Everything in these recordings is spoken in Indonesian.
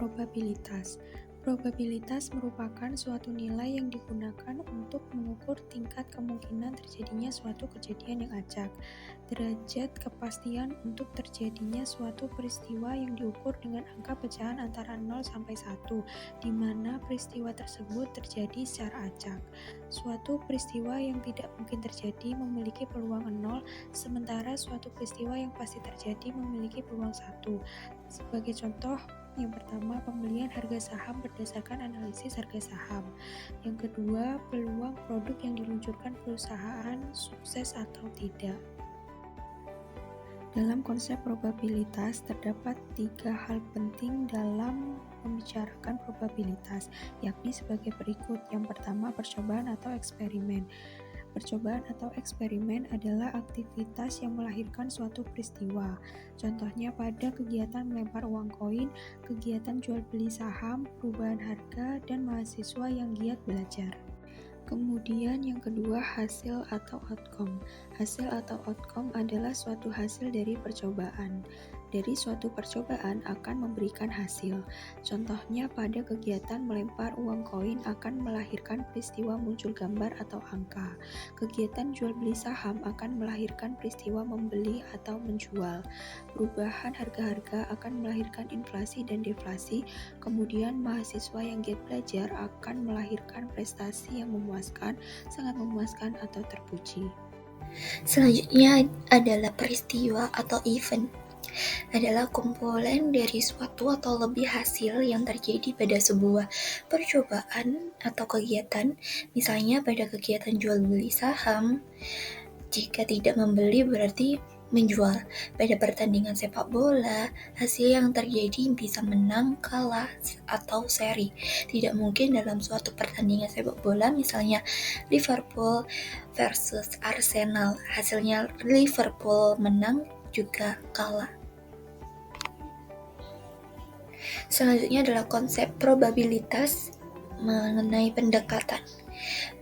probabilitas. Probabilitas merupakan suatu nilai yang digunakan untuk mengukur tingkat kemungkinan terjadinya suatu kejadian yang acak. Derajat kepastian untuk terjadinya suatu peristiwa yang diukur dengan angka pecahan antara 0 sampai 1, di mana peristiwa tersebut terjadi secara acak. Suatu peristiwa yang tidak mungkin terjadi memiliki peluang 0, sementara suatu peristiwa yang pasti terjadi memiliki peluang 1. Sebagai contoh, yang pertama, pembelian harga saham berdasarkan analisis harga saham. Yang kedua, peluang produk yang diluncurkan perusahaan sukses atau tidak. Dalam konsep probabilitas, terdapat 3 hal penting dalam membicarakan probabilitas, yakni sebagai berikut. Yang pertama, percobaan atau eksperimen. Percobaan atau eksperimen adalah aktivitas yang melahirkan suatu peristiwa. Contohnya pada kegiatan melempar uang koin, kegiatan jual beli saham, perubahan harga, dan mahasiswa yang giat belajar. Kemudian yang kedua, hasil atau outcome. Hasil atau outcome adalah suatu hasil dari percobaan. Dari suatu percobaan akan memberikan hasil. Contohnya pada kegiatan melempar uang koin akan melahirkan peristiwa muncul gambar atau angka. Kegiatan jual beli saham akan melahirkan peristiwa membeli atau menjual. Perubahan harga-harga akan melahirkan inflasi dan deflasi. Kemudian mahasiswa yang giat belajar akan melahirkan prestasi yang memuaskan, sangat memuaskan atau terpuji. Selanjutnya adalah peristiwa atau event. Adalah kumpulan dari suatu atau lebih hasil yang terjadi pada sebuah percobaan atau kegiatan, misalnya pada kegiatan jual beli saham. Jika tidak membeli berarti menjual. Pada pertandingan sepak bola, hasil yang terjadi bisa menang, kalah, atau seri. Tidak mungkin dalam suatu pertandingan sepak bola, misalnya Liverpool versus Arsenal, hasilnya Liverpool menang juga kalah. Selanjutnya adalah konsep probabilitas mengenai pendekatan.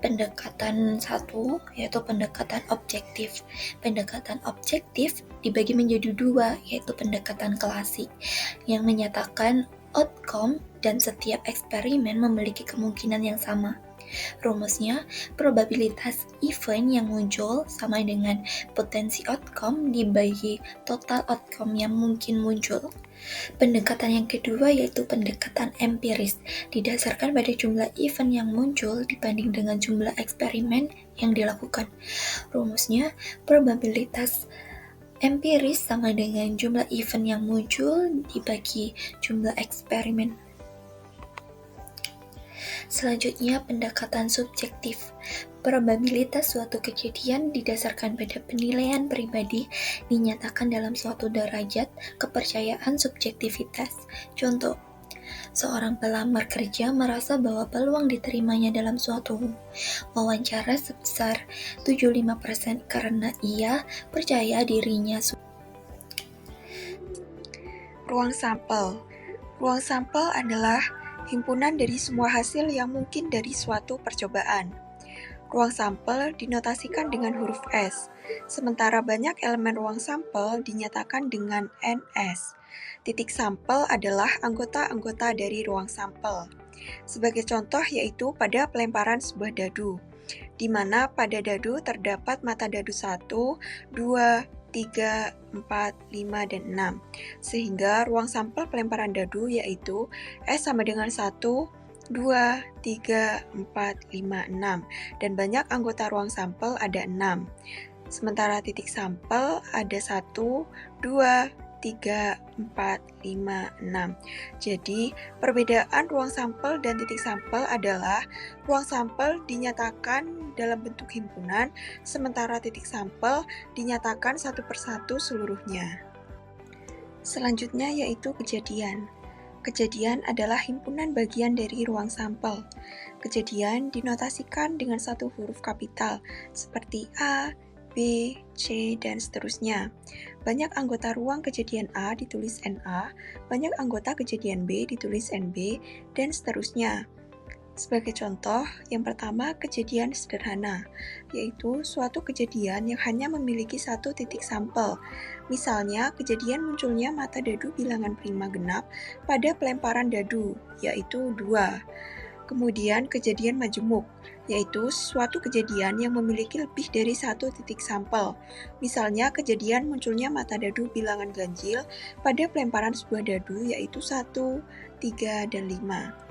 Pendekatan satu yaitu pendekatan objektif. Pendekatan objektif dibagi menjadi 2, yaitu pendekatan klasik yang menyatakan outcome dan setiap eksperimen memiliki kemungkinan yang sama. Rumusnya, probabilitas event yang muncul sama dengan potensi outcome dibagi total outcome yang mungkin muncul. Pendekatan yang kedua yaitu pendekatan empiris, didasarkan pada jumlah event yang muncul dibanding dengan jumlah eksperimen yang dilakukan. Rumusnya, probabilitas empiris sama dengan jumlah event yang muncul dibagi jumlah eksperimen. Selanjutnya, pendekatan subjektif. Probabilitas suatu kejadian didasarkan pada penilaian pribadi dinyatakan dalam suatu derajat kepercayaan subjektivitas. Contoh, seorang pelamar kerja merasa bahwa peluang diterimanya dalam suatu wawancara sebesar 75% karena ia percaya dirinya. Ruang sampel. Ruang sampel adalah himpunan dari semua hasil yang mungkin dari suatu percobaan. Ruang sampel dinotasikan dengan huruf S, sementara banyak elemen ruang sampel dinyatakan dengan NS. Titik sampel adalah anggota-anggota dari ruang sampel. Sebagai contoh yaitu pada pelemparan sebuah dadu, di mana pada dadu terdapat mata dadu 1, 2, 3, 4, 5, dan 6. Sehingga ruang sampel pelemparan dadu yaitu S sama dengan 1, 2, 3, 4, 5, 6. Dan banyak anggota ruang sampel ada 6. Sementara titik sampel ada 1, 2, 3, 4, 5, 6. Jadi, perbedaan ruang sampel dan titik sampel adalah ruang sampel dinyatakan dalam bentuk himpunan, sementara titik sampel dinyatakan satu persatu seluruhnya. Selanjutnya yaitu kejadian. Kejadian adalah himpunan bagian dari ruang sampel. Kejadian dinotasikan dengan satu huruf kapital, seperti A, B, C, dan seterusnya. Banyak anggota ruang kejadian A ditulis NA, banyak anggota kejadian B ditulis NB, dan seterusnya. Sebagai contoh, yang pertama kejadian sederhana, yaitu suatu kejadian yang hanya memiliki satu titik sampel. Misalnya, kejadian munculnya mata dadu bilangan prima genap pada pelemparan dadu, yaitu 2. Kemudian kejadian majemuk, yaitu suatu kejadian yang memiliki lebih dari satu titik sampel. Misalnya, kejadian munculnya mata dadu bilangan ganjil pada pelemparan sebuah dadu, yaitu 1, 3, dan 5.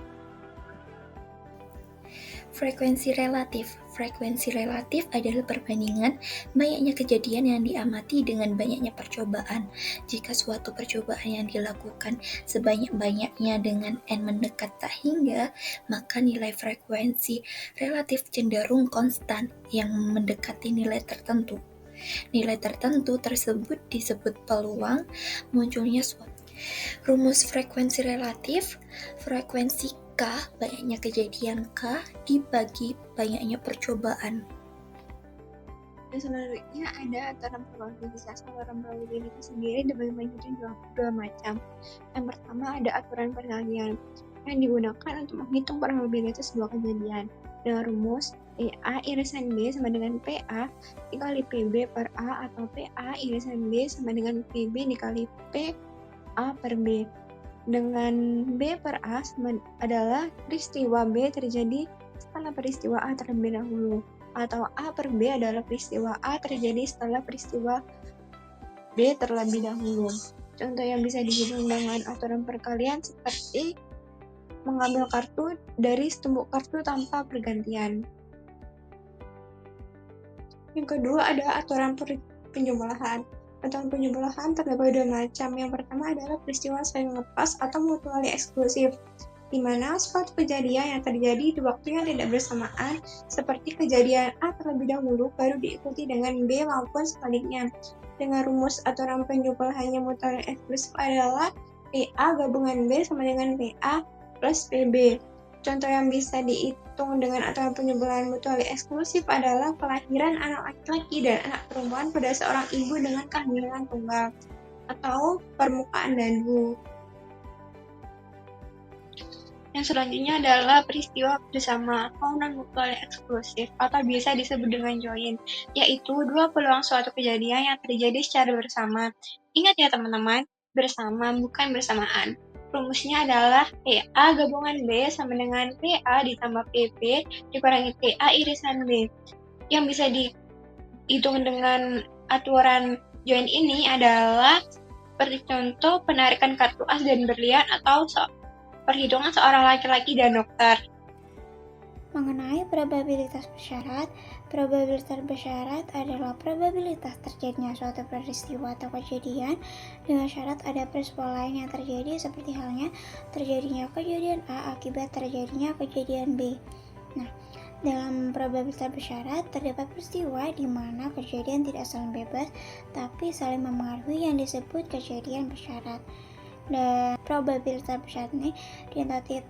Frekuensi relatif. Frekuensi relatif adalah perbandingan banyaknya kejadian yang diamati dengan banyaknya percobaan. Jika suatu percobaan yang dilakukan sebanyak-banyaknya dengan N mendekat tak hingga, maka nilai frekuensi relatif cenderung konstan yang mendekati nilai tertentu. Nilai tertentu tersebut disebut peluang munculnya suatu. Rumus frekuensi relatif, frekuensi K, banyaknya kejadian K dibagi banyaknya percobaan. Dan selanjutnya ada aturan probabilitas. Aturan probabilitas sendiri dibagi menjadi dua macam. Yang pertama ada aturan perkalian yang digunakan untuk menghitung probabilitas sebuah kejadian. Dengan rumus PA irisan B sama dengan PA dikali PB per A, atau PA irisan B sama dengan PB dikali PA per B. Dengan B per A adalah peristiwa B terjadi setelah peristiwa A terlebih dahulu, atau A per B adalah peristiwa A terjadi setelah peristiwa B terlebih dahulu. Contoh yang bisa dihitung dengan aturan perkalian seperti mengambil kartu dari setumpuk kartu tanpa pergantian. Yang kedua ada aturan penjumlahan. Aturan penjumlahan terdapat dua macam. Yang pertama adalah peristiwa saling lepas atau mutually eksklusif, di mana suatu kejadian yang terjadi di waktu yang tidak bersamaan, seperti kejadian A terlebih dahulu baru diikuti dengan B maupun sebaliknya. Dengan rumus aturan penjumlahannya mutually eksklusif adalah PA gabungan B sama dengan PA plus PB. Contoh yang bisa dihitung dengan aturan penjumlahan mutually eksklusif adalah kelahiran anak laki-laki dan anak perempuan pada seorang ibu dengan kehamilan tunggal, atau permukaan dadu. Yang selanjutnya adalah peristiwa bersama atau non-mutually eksklusif, atau biasa disebut dengan join, yaitu dua peluang suatu kejadian yang terjadi secara bersama. Ingat ya teman-teman, bersama bukan bersamaan. Rumusnya adalah PA gabungan B sama dengan PA ditambah PP dikurangi PA irisan B. Yang bisa dihitung dengan aturan join ini adalah seperti contoh penarikan kartu as dan berlian, atau perhitungan seorang laki-laki dan dokter. Mengenai probabilitas bersyarat, probabilitas bersyarat adalah probabilitas terjadinya suatu peristiwa atau kejadian dengan syarat ada peristiwa lain yang terjadi, seperti halnya terjadinya kejadian A akibat terjadinya kejadian B. Nah, dalam probabilitas bersyarat terdapat peristiwa di mana kejadian tidak saling bebas tapi saling memengaruhi yang disebut kejadian bersyarat. Dan probabilitas bersyarat ini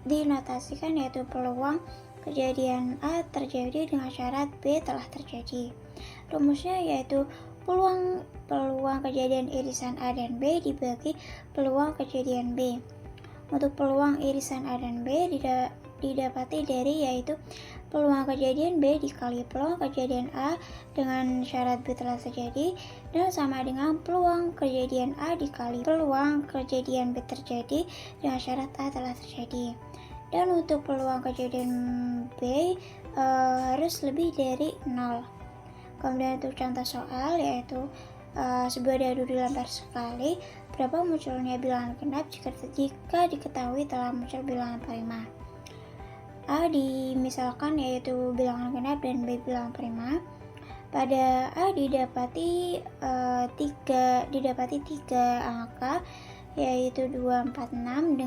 dinotasikan yaitu peluang kejadian A terjadi dengan syarat B telah terjadi. Rumusnya yaitu peluang kejadian irisan A dan B dibagi peluang kejadian B. Untuk peluang irisan A dan B didapati dari yaitu peluang kejadian B dikali peluang kejadian A dengan syarat B telah terjadi, dan sama dengan peluang kejadian A dikali peluang kejadian B terjadi dengan syarat A telah terjadi. Dan untuk peluang kejadian B harus lebih dari 0. Kemudian untuk contoh soal yaitu sebuah dadu dilempar sekali, berapa munculnya bilangan genap jika diketahui telah muncul bilangan prima. A dimisalkan yaitu bilangan genap dan B bilangan prima. Pada A didapati tiga angka yaitu 2, 4, 6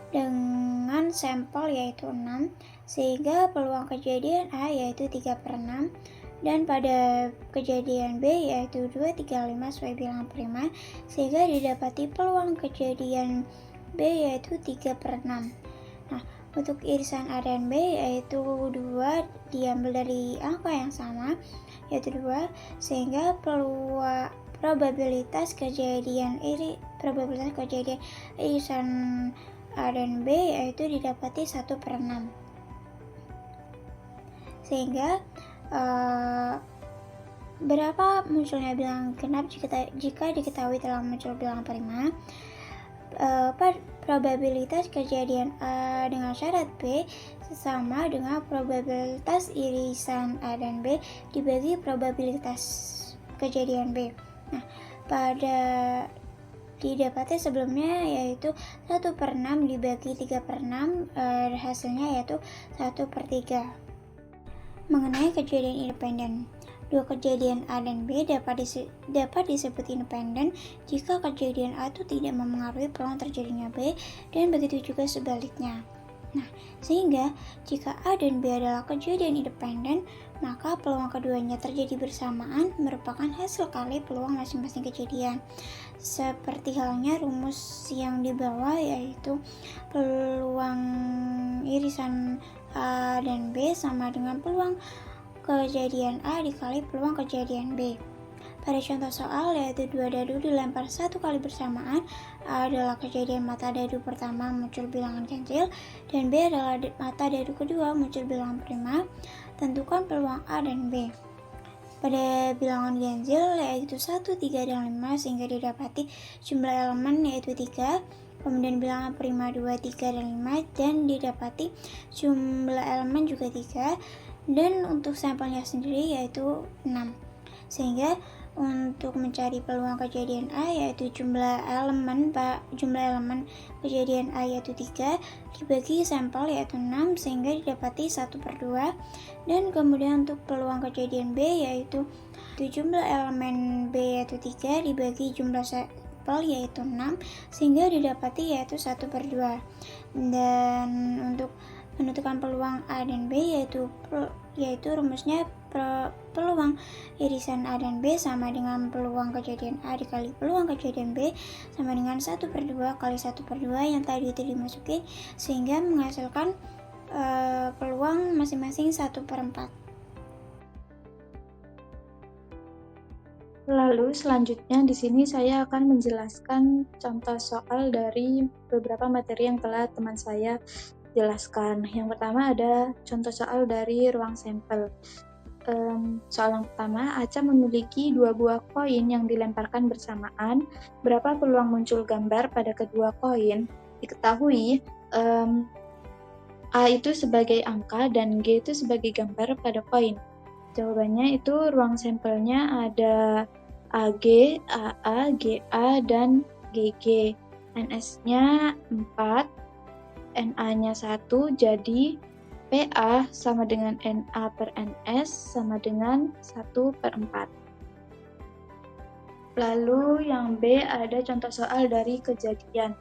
dengan sampel yaitu 6, sehingga peluang kejadian A yaitu 3/6, dan pada kejadian B yaitu 2, 3, 5 sebagai bilangan prima, sehingga didapati peluang kejadian B yaitu 3/6. Nah, untuk irisan A dan B yaitu 2 diambil dari angka yang sama yaitu 2, sehingga probabilitas kejadian irisan A dan B yaitu didapati 1/6. Sehingga berapa munculnya bilangan genap jika diketahui telah muncul bilangan prima. Probabilitas kejadian A dengan syarat B sama dengan probabilitas irisan A dan B dibagi probabilitas kejadian B. Nah, didapati sebelumnya yaitu 1/6 dibagi 3/6, hasilnya yaitu 1/3. Mengenai kejadian independen, dua kejadian A dan B dapat disebut independen jika kejadian A itu tidak memengaruhi peluang terjadinya B, dan begitu juga sebaliknya. Nah, sehingga jika A dan B adalah kejadian independen, maka peluang keduanya terjadi bersamaan merupakan hasil kali peluang masing-masing kejadian. Seperti halnya rumus yang di bawah, yaitu peluang irisan A dan B sama dengan peluang kejadian A dikali peluang kejadian B. Pada contoh soal, yaitu dua dadu dilempar satu kali bersamaan, A adalah kejadian mata dadu pertama muncul bilangan ganjil, dan B adalah mata dadu kedua muncul bilangan prima. Tentukan peluang A dan B. Pada bilangan ganjil yaitu 1, 3, dan 5, sehingga didapati jumlah elemen yaitu 3, kemudian bilangan prima 2, 3, dan 5, dan didapati jumlah elemen juga 3, dan untuk sampelnya sendiri yaitu 6. Sehingga untuk mencari peluang kejadian A yaitu jumlah elemen kejadian A yaitu 3 dibagi sampel yaitu 6, sehingga didapati 1/2. Dan kemudian untuk peluang kejadian B yaitu jumlah elemen B yaitu 3 dibagi jumlah sampel yaitu 6, sehingga didapati yaitu 1/2. Dan untuk menentukan peluang A dan B yaitu rumusnya peluang irisan A dan B sama dengan peluang kejadian A dikali peluang kejadian B sama dengan 1/2 kali 1/2 yang tadi itu dimasukin, sehingga menghasilkan peluang masing-masing 1/4. Lalu selanjutnya di sini saya akan menjelaskan contoh soal dari beberapa materi yang telah teman saya jelaskan. Yang pertama ada contoh soal dari ruang sampel. Soal yang pertama, Aca memiliki 2 buah koin yang dilemparkan bersamaan. Berapa peluang muncul gambar pada kedua koin? Diketahui A itu sebagai angka dan G itu sebagai gambar pada koin. Jawabannya itu ruang sampelnya ada AG, AA, GA, dan GG. NS-nya 4, NA-nya 1, jadi PA sama dengan NA per NS sama dengan 1/4. Lalu yang B ada contoh soal dari kejadian.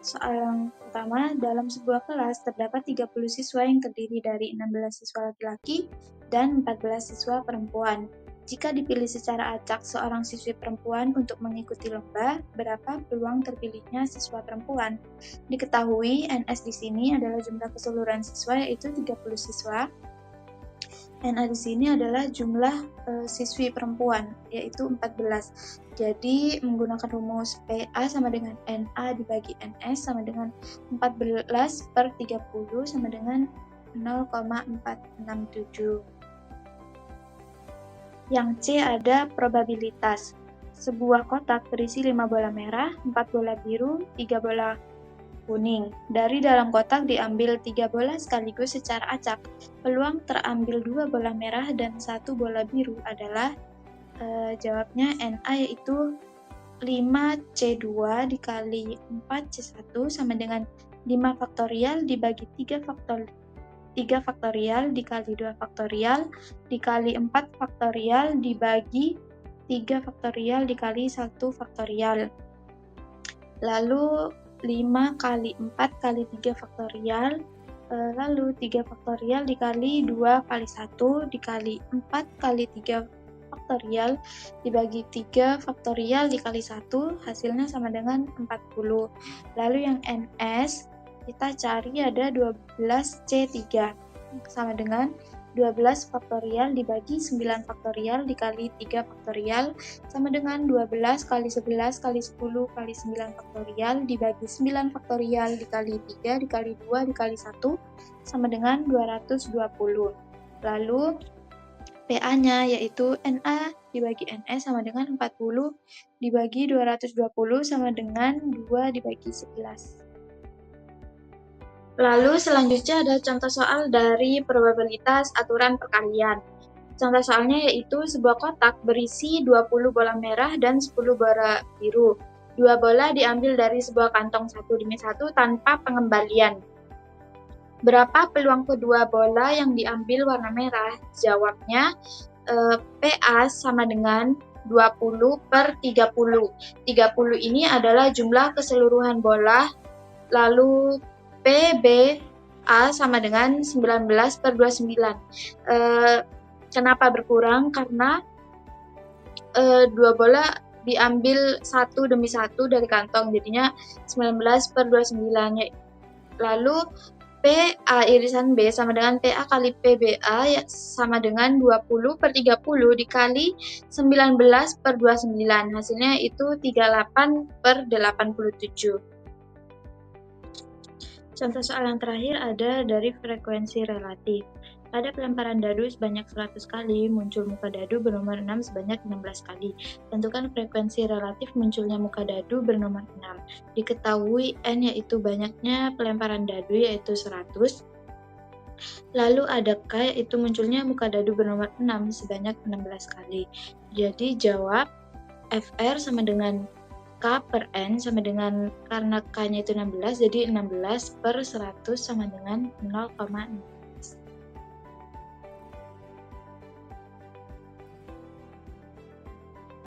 Soal yang pertama, dalam sebuah kelas terdapat 30 siswa yang terdiri dari 16 siswa laki-laki dan 14 siswa perempuan. Jika dipilih secara acak seorang siswi perempuan untuk mengikuti lomba, berapa peluang terpilihnya siswa perempuan? Diketahui NS di sini adalah jumlah keseluruhan siswa yaitu 30 siswa. NA di sini adalah jumlah siswi perempuan yaitu 14. Jadi menggunakan rumus PA sama dengan NA dibagi NS sama dengan 14/30 sama dengan 0,467. Yang C ada probabilitas. Sebuah kotak berisi 5 bola merah, 4 bola biru, 3 bola kuning. Dari dalam kotak diambil 3 bola sekaligus secara acak. Peluang terambil 2 bola merah dan 1 bola biru adalah jawabnya NA yaitu 5C2 dikali 4C1 sama dengan 5 faktorial dibagi 3 faktorial dikali 2 faktorial dikali 4 faktorial dibagi 3 faktorial dikali 1 faktorial. Lalu 5 kali 4 kali 3 faktorial, lalu 3 faktorial dikali 2 kali 1 dikali 4 kali 3 faktorial dibagi 3 faktorial dikali 1, hasilnya sama dengan 40. Lalu yang NS kita cari ada 12C3 sama dengan 12 faktorial dibagi 9 faktorial dikali 3 faktorial sama dengan 12 kali 11 kali 10 kali 9 faktorial dibagi 9 faktorial dikali 3 dikali 2 dikali 1 sama dengan 220. Lalu PA-nya yaitu NA dibagi NE sama dengan 40 dibagi 220 sama dengan 2 dibagi 11. Lalu selanjutnya ada contoh soal dari probabilitas aturan perkalian. Contoh soalnya yaitu sebuah kotak berisi 20 bola merah dan 10 bola biru. Dua bola diambil dari sebuah kantong satu demi satu tanpa pengembalian. Berapa peluang kedua bola yang diambil warna merah? Jawabnya PA sama dengan 20 per 30. 30 ini adalah jumlah keseluruhan bola, lalu PBA sama dengan 19 per 29. Kenapa berkurang? Karena dua bola diambil satu demi satu dari kantong, jadinya 19 per 29. Lalu PA irisan B sama dengan PA kali PBA sama dengan 20 per 30 dikali 19 per 29. Hasilnya itu 38 per 87. Contoh soal yang terakhir ada dari frekuensi relatif. Pada pelemparan dadu sebanyak 100 kali, muncul muka dadu bernomor 6 sebanyak 16 kali. Tentukan frekuensi relatif munculnya muka dadu bernomor 6. Diketahui N yaitu banyaknya pelemparan dadu yaitu 100. Lalu ada K yaitu munculnya muka dadu bernomor 6 sebanyak 16 kali. Jadi jawab FR sama dengan K per N sama dengan, karena K-nya itu 16, jadi 16 per 100 sama dengan 0,6.